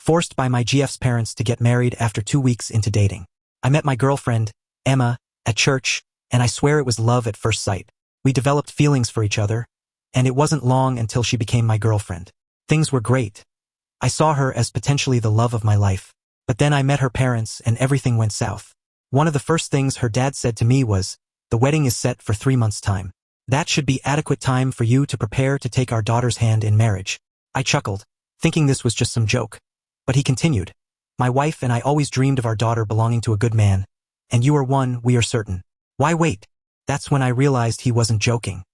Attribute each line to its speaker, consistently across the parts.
Speaker 1: forced by my GF's parents to get married after 2 weeks into dating. I met my girlfriend, Emma, at church, and I swear it was love at first sight. We developed feelings for each other, and it wasn't long until she became my girlfriend. Things were great. I saw her as potentially the love of my life. But then I met her parents and everything went south. One of the first things her dad said to me was, "The wedding is set for 3 months' time. That should be adequate time for you to prepare to take our daughter's hand in marriage." I chuckled, thinking this was just some joke. But he continued, "My wife and I always dreamed of our daughter belonging to a good man, and you are one, we are certain. Why wait?" That's when I realized he wasn't joking.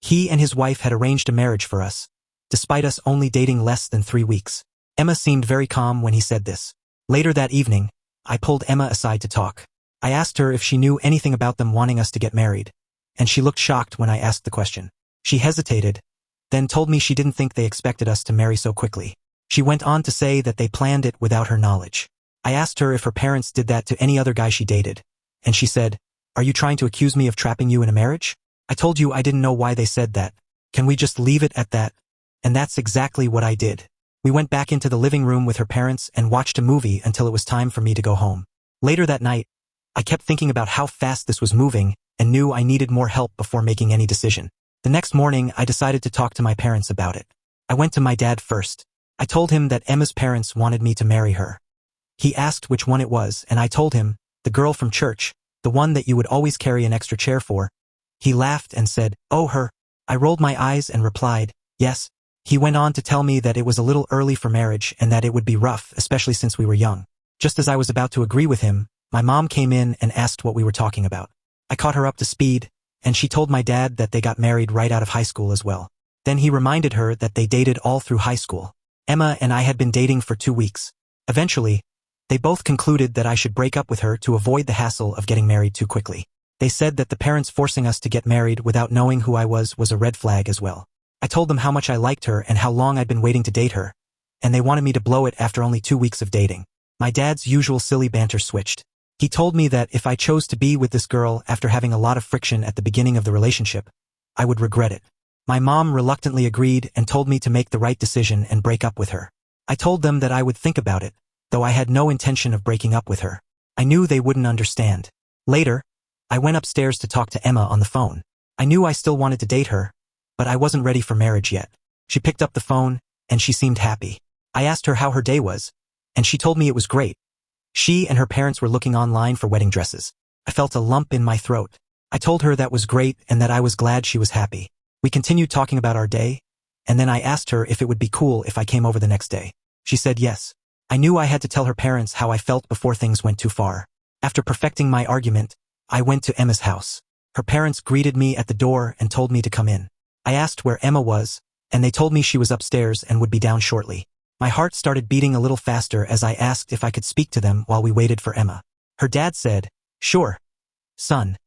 Speaker 1: He and his wife had arranged a marriage for us, despite us only dating less than 3 weeks. Emma seemed very calm when he said this. Later that evening, I pulled Emma aside to talk. I asked her if she knew anything about them wanting us to get married, and she looked shocked when I asked the question. She hesitated, then told me she didn't think they expected us to marry so quickly. She went on to say that they planned it without her knowledge. I asked her if her parents did that to any other guy she dated, and she said, "Are you trying to accuse me of trapping you in a marriage? I told you I didn't know why they said that. Can we just leave it at that?" And that's exactly what I did. We went back into the living room with her parents and watched a movie until it was time for me to go home. Later that night, I kept thinking about how fast this was moving and knew I needed more help before making any decision. The next morning, I decided to talk to my parents about it. I went to my dad first. I told him that Emma's parents wanted me to marry her. He asked which one it was, and I told him, "The girl from church, the one that you would always carry an extra chair for." He laughed and said, "Oh, her." I rolled my eyes and replied, "Yes." He went on to tell me that it was a little early for marriage and that it would be rough, especially since we were young. Just as I was about to agree with him, my mom came in and asked what we were talking about. I caught her up to speed, and she told my dad that they got married right out of high school as well. Then he reminded her that they dated all through high school. Emma and I had been dating for 2 weeks. Eventually, they both concluded that I should break up with her to avoid the hassle of getting married too quickly. They said that the parents forcing us to get married without knowing who I was a red flag as well. I told them how much I liked her and how long I'd been waiting to date her, and they wanted me to blow it after only 2 weeks of dating. My dad's usual silly banter switched. He told me that if I chose to be with this girl after having a lot of friction at the beginning of the relationship, I would regret it. My mom reluctantly agreed and told me to make the right decision and break up with her. I told them that I would think about it, though I had no intention of breaking up with her. I knew they wouldn't understand. Later, I went upstairs to talk to Emma on the phone. I knew I still wanted to date her, but I wasn't ready for marriage yet. She picked up the phone, and she seemed happy. I asked her how her day was, and she told me it was great. She and her parents were looking online for wedding dresses. I felt a lump in my throat. I told her that was great and that I was glad she was happy. We continued talking about our day, and then I asked her if it would be cool if I came over the next day. She said yes. I knew I had to tell her parents how I felt before things went too far. After perfecting my argument, I went to Emma's house. Her parents greeted me at the door and told me to come in. I asked where Emma was, and they told me she was upstairs and would be down shortly. My heart started beating a little faster as I asked if I could speak to them while we waited for Emma. Her dad said, "Sure. Son,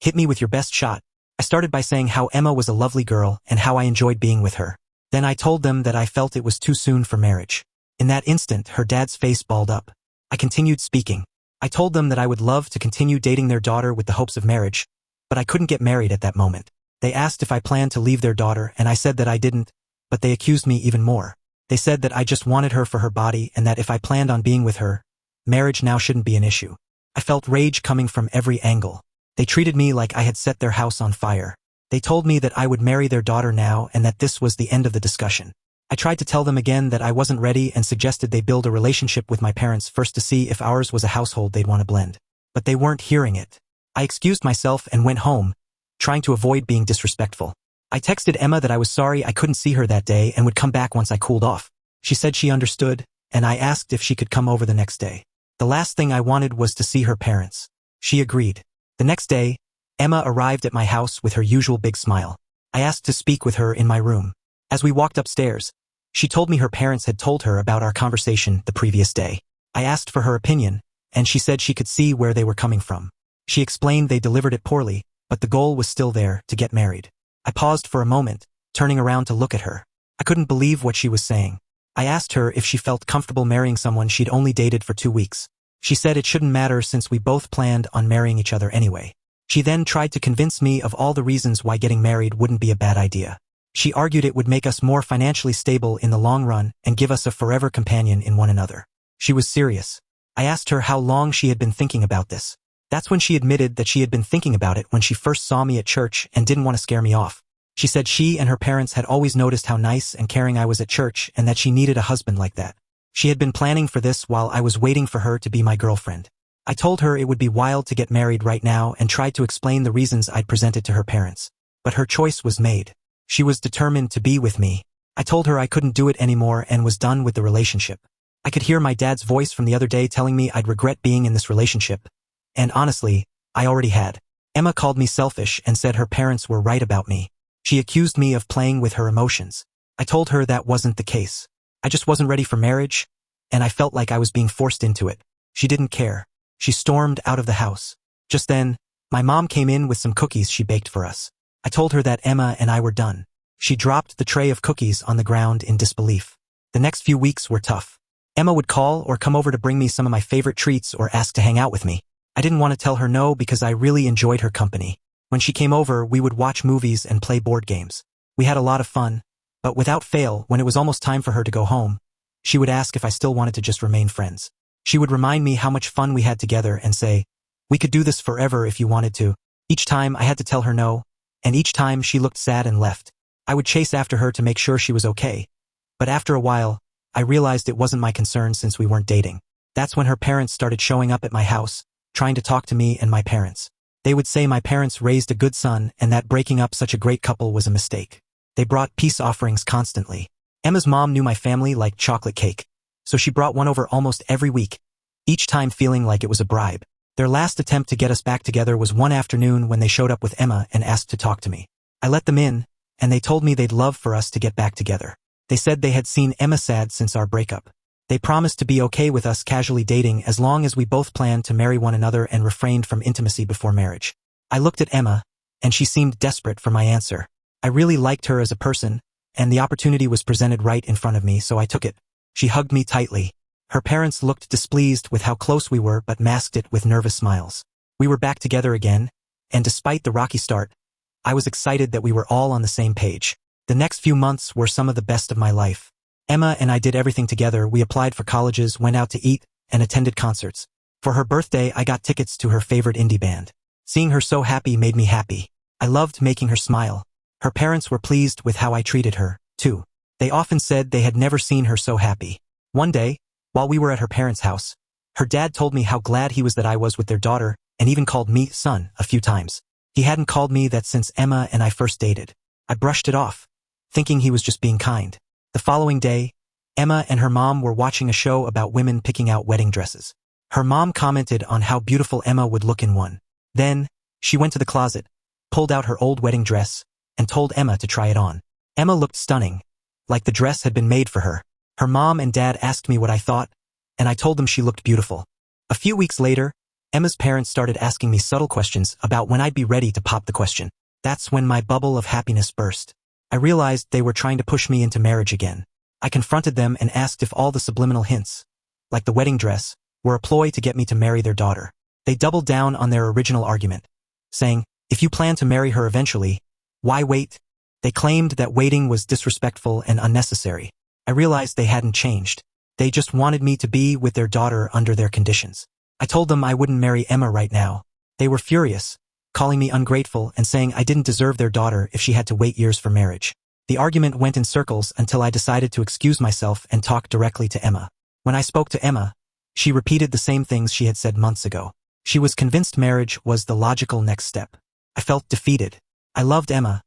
Speaker 1: hit me with your best shot." I started by saying how Emma was a lovely girl and how I enjoyed being with her. Then I told them that I felt it was too soon for marriage. In that instant, her dad's face balled up. I continued speaking. I told them that I would love to continue dating their daughter with the hopes of marriage, but I couldn't get married at that moment. They asked if I planned to leave their daughter, and I said that I didn't, but they accused me even more. They said that I just wanted her for her body and that if I planned on being with her, marriage now shouldn't be an issue. I felt rage coming from every angle. They treated me like I had set their house on fire. They told me that I would marry their daughter now and that this was the end of the discussion. I tried to tell them again that I wasn't ready and suggested they build a relationship with my parents first to see if ours was a household they'd want to blend. But they weren't hearing it. I excused myself and went home, trying to avoid being disrespectful. I texted Emma that I was sorry I couldn't see her that day and would come back once I cooled off. She said she understood, and I asked if she could come over the next day. The last thing I wanted was to see her parents. She agreed. The next day, Emma arrived at my house with her usual big smile. I asked to speak with her in my room. As we walked upstairs, she told me her parents had told her about our conversation the previous day. I asked for her opinion, and she said she could see where they were coming from. She explained they delivered it poorly, but the goal was still there, to get married. I paused for a moment, turning around to look at her. I couldn't believe what she was saying. I asked her if she felt comfortable marrying someone she'd only dated for 2 weeks. She said it shouldn't matter since we both planned on marrying each other anyway. She then tried to convince me of all the reasons why getting married wouldn't be a bad idea. She argued it would make us more financially stable in the long run and give us a forever companion in one another. She was serious. I asked her how long she had been thinking about this. That's when she admitted that she had been thinking about it when she first saw me at church and didn't want to scare me off. She said she and her parents had always noticed how nice and caring I was at church and that she needed a husband like that. She had been planning for this while I was waiting for her to be my girlfriend. I told her it would be wild to get married right now and tried to explain the reasons I'd presented to her parents. But her choice was made. She was determined to be with me. I told her I couldn't do it anymore and was done with the relationship. I could hear my dad's voice from the other day telling me I'd regret being in this relationship. And honestly, I already had. Emma called me selfish and said her parents were right about me. She accused me of playing with her emotions. I told her that wasn't the case. I just wasn't ready for marriage, and I felt like I was being forced into it. She didn't care. She stormed out of the house. Just then, my mom came in with some cookies she baked for us. I told her that Emma and I were done. She dropped the tray of cookies on the ground in disbelief. The next few weeks were tough. Emma would call or come over to bring me some of my favorite treats or ask to hang out with me. I didn't want to tell her no because I really enjoyed her company. When she came over, we would watch movies and play board games. We had a lot of fun, but without fail, when it was almost time for her to go home, she would ask if I still wanted to just remain friends. She would remind me how much fun we had together and say, "We could do this forever if you wanted to." Each time I had to tell her no, and each time she looked sad and left. I would chase after her to make sure she was okay. But after a while, I realized it wasn't my concern since we weren't dating. That's when her parents started showing up at my house, trying to talk to me and my parents. They would say my parents raised a good son and that breaking up such a great couple was a mistake. They brought peace offerings constantly. Emma's mom knew my family like chocolate cake, so she brought one over almost every week, each time feeling like it was a bribe. Their last attempt to get us back together was one afternoon when they showed up with Emma and asked to talk to me. I let them in, and they told me they'd love for us to get back together. They said they had seen Emma sad since our breakup. They promised to be okay with us casually dating as long as we both planned to marry one another and refrained from intimacy before marriage. I looked at Emma, and she seemed desperate for my answer. I really liked her as a person, and the opportunity was presented right in front of me, so I took it. She hugged me tightly. Her parents looked displeased with how close we were but masked it with nervous smiles. We were back together again, and despite the rocky start, I was excited that we were all on the same page. The next few months were some of the best of my life. Emma and I did everything together. We applied for colleges, went out to eat, and attended concerts. For her birthday, I got tickets to her favorite indie band. Seeing her so happy made me happy. I loved making her smile. Her parents were pleased with how I treated her, too. They often said they had never seen her so happy. One day, while we were at her parents' house, her dad told me how glad he was that I was with their daughter and even called me son a few times. He hadn't called me that since Emma and I first dated. I brushed it off, thinking he was just being kind. The following day, Emma and her mom were watching a show about women picking out wedding dresses. Her mom commented on how beautiful Emma would look in one. Then, she went to the closet, pulled out her old wedding dress, and told Emma to try it on. Emma looked stunning, like the dress had been made for her. Her mom and dad asked me what I thought, and I told them she looked beautiful. A few weeks later, Emma's parents started asking me subtle questions about when I'd be ready to pop the question. That's when my bubble of happiness burst. I realized they were trying to push me into marriage again. I confronted them and asked if all the subliminal hints, like the wedding dress, were a ploy to get me to marry their daughter. They doubled down on their original argument, saying, "If you plan to marry her eventually, why wait?" They claimed that waiting was disrespectful and unnecessary. I realized they hadn't changed. They just wanted me to be with their daughter under their conditions. I told them I wouldn't marry Emma right now. They were furious, calling me ungrateful and saying I didn't deserve their daughter if she had to wait years for marriage. The argument went in circles until I decided to excuse myself and talk directly to Emma. When I spoke to Emma, she repeated the same things she had said months ago. She was convinced marriage was the logical next step. I felt defeated. I loved Emma,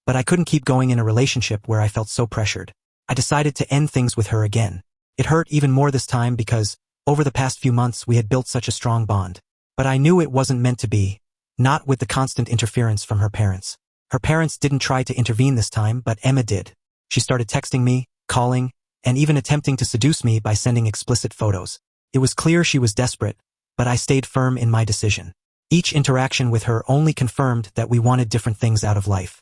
Speaker 1: but I couldn't keep going in a relationship where I felt so pressured. I decided to end things with her again. It hurt even more this time because, over the past few months, we had built such a strong bond. But I knew it wasn't meant to be, not with the constant interference from her parents. Her parents didn't try to intervene this time, but Emma did. She started texting me, calling, and even attempting to seduce me by sending explicit photos. It was clear she was desperate, but I stayed firm in my decision. Each interaction with her only confirmed that we wanted different things out of life.